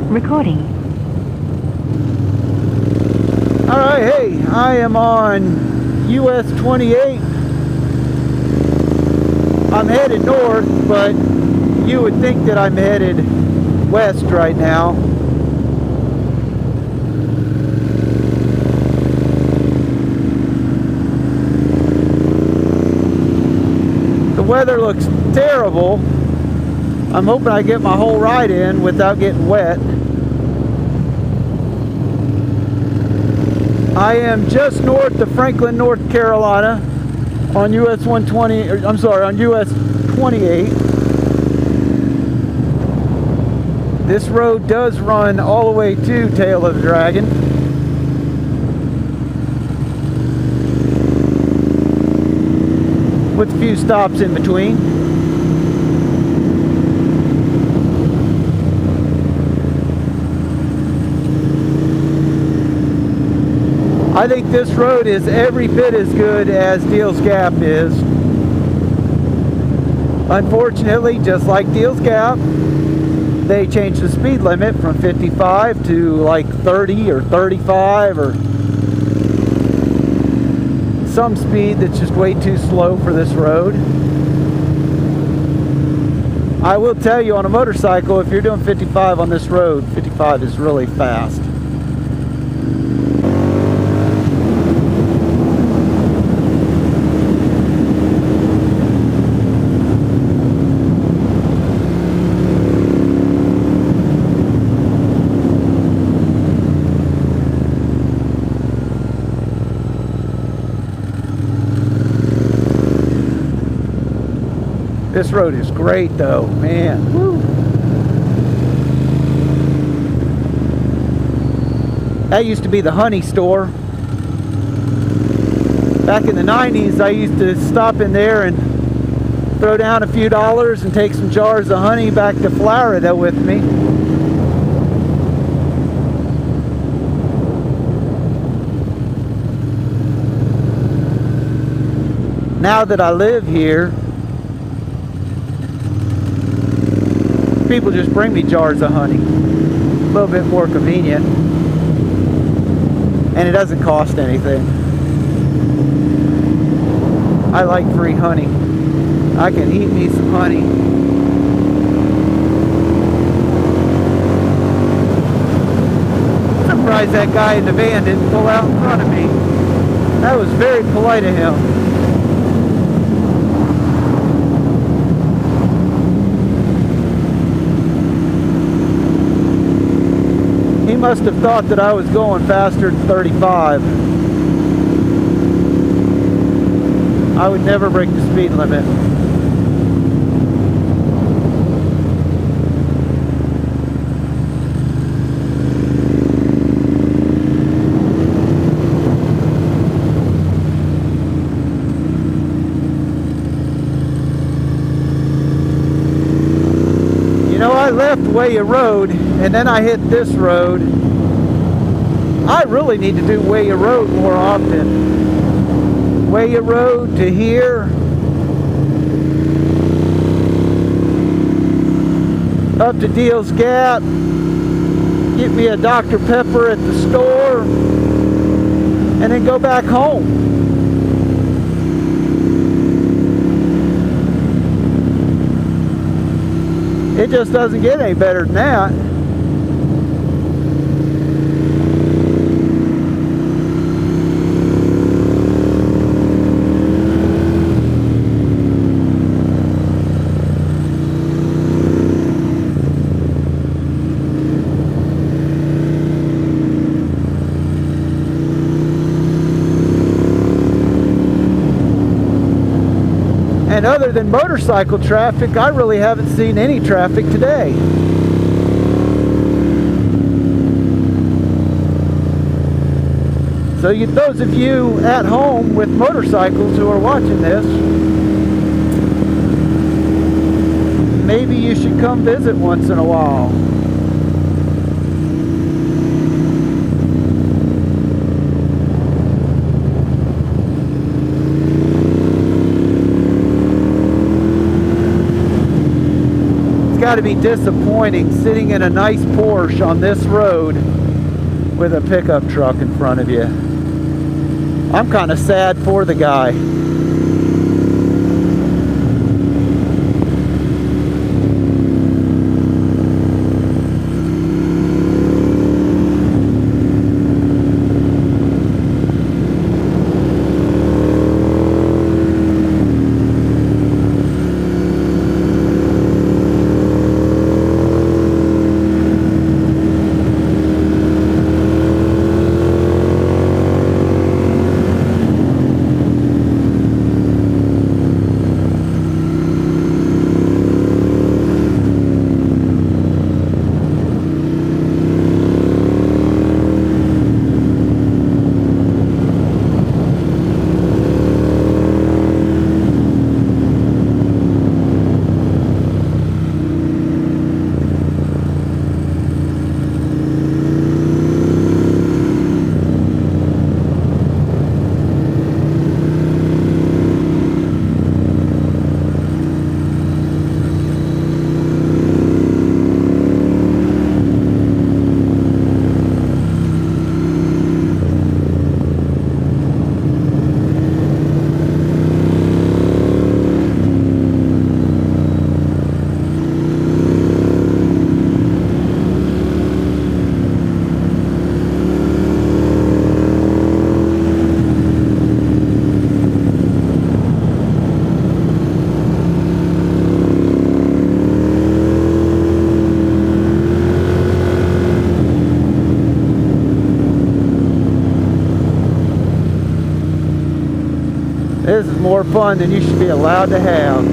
Recording. Alright, hey, I am on US 28. I'm headed north, but you would think that I'm headed west right now. The weather looks terrible. I'm hoping I get my whole ride in without getting wet. I am just north of Franklin, North Carolina on US 120, I'm sorry, on US 28. This road does run all the way to Tail of the Dragon. With a few stops in between. I think this road is every bit as good as Deals Gap is. Unfortunately, just like Deals Gap, they changed the speed limit from 55 to like 30 or 35 or some speed that's just way too slow for this road. I will tell you, on a motorcycle, if you're doing 55 on this road, 55 is really fast. This road is great though, man. Woo. That used to be the honey store. Back in the 90s, I used to stop in there and throw down a few dollars and take some jars of honey back to Florida with me. Now that I live here, people just bring me jars of honey. A little bit more convenient. And it doesn't cost anything. I like free honey. I can eat me some honey. I'm surprised that guy in the van didn't pull out in front of me. That was very polite of him. He must have thought that I was going faster than 35. I would never break the speed limit. You know, I left Way Road and then I hit this road. I really need to do Way Road more often. Way Road to here. Up to Deals Gap. Get me a Dr. Pepper at the store. And then go back home. It just doesn't get any better than that. And other than motorcycle traffic, I really haven't seen any traffic today. So those of you at home with motorcycles who are watching this, maybe you should come visit once in a while. got to be disappointing sitting in a nice Porsche on this road with a pickup truck in front of you. I'm kind of sad for the guy. This is more fun than you should be allowed to have.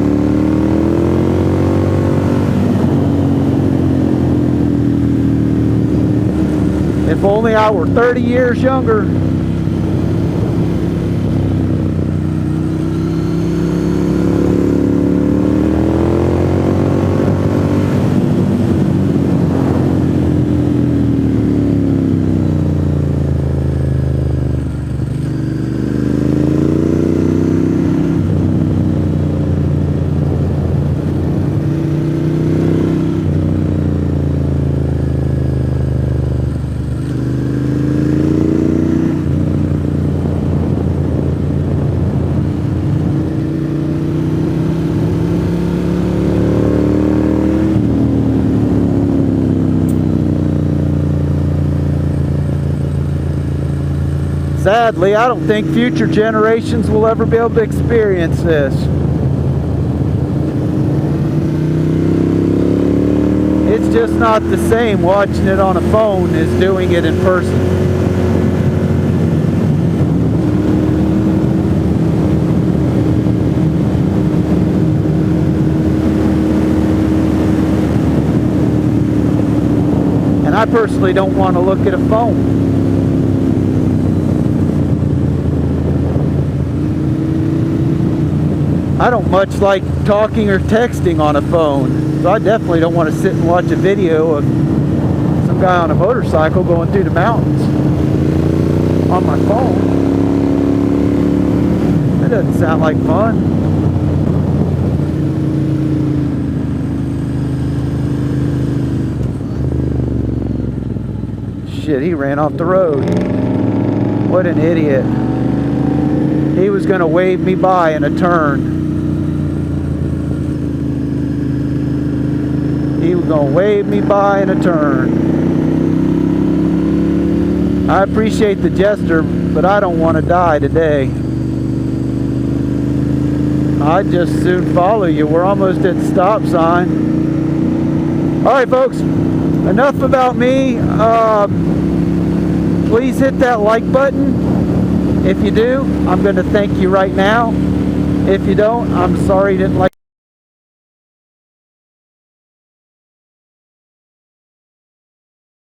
If only I were 30 years younger. Sadly, I don't think future generations will ever be able to experience this. It's just not the same watching it on a phone as doing it in person. And I personally don't want to look at a phone. I don't much like talking or texting on a phone, so I definitely don't want to sit and watch a video of some guy on a motorcycle going through the mountains on my phone. That doesn't sound like fun. Shit, he ran off the road. What an idiot. He was going to wave me by in a turn. He was going to wave me by in a turn. I appreciate the gesture, but I don't want to die today. I'd just soon follow you. We're almost at the stop sign. Alright folks, enough about me. Please hit that like button. If you do, I'm going to thank you right now. If you don't, I'm sorry you didn't like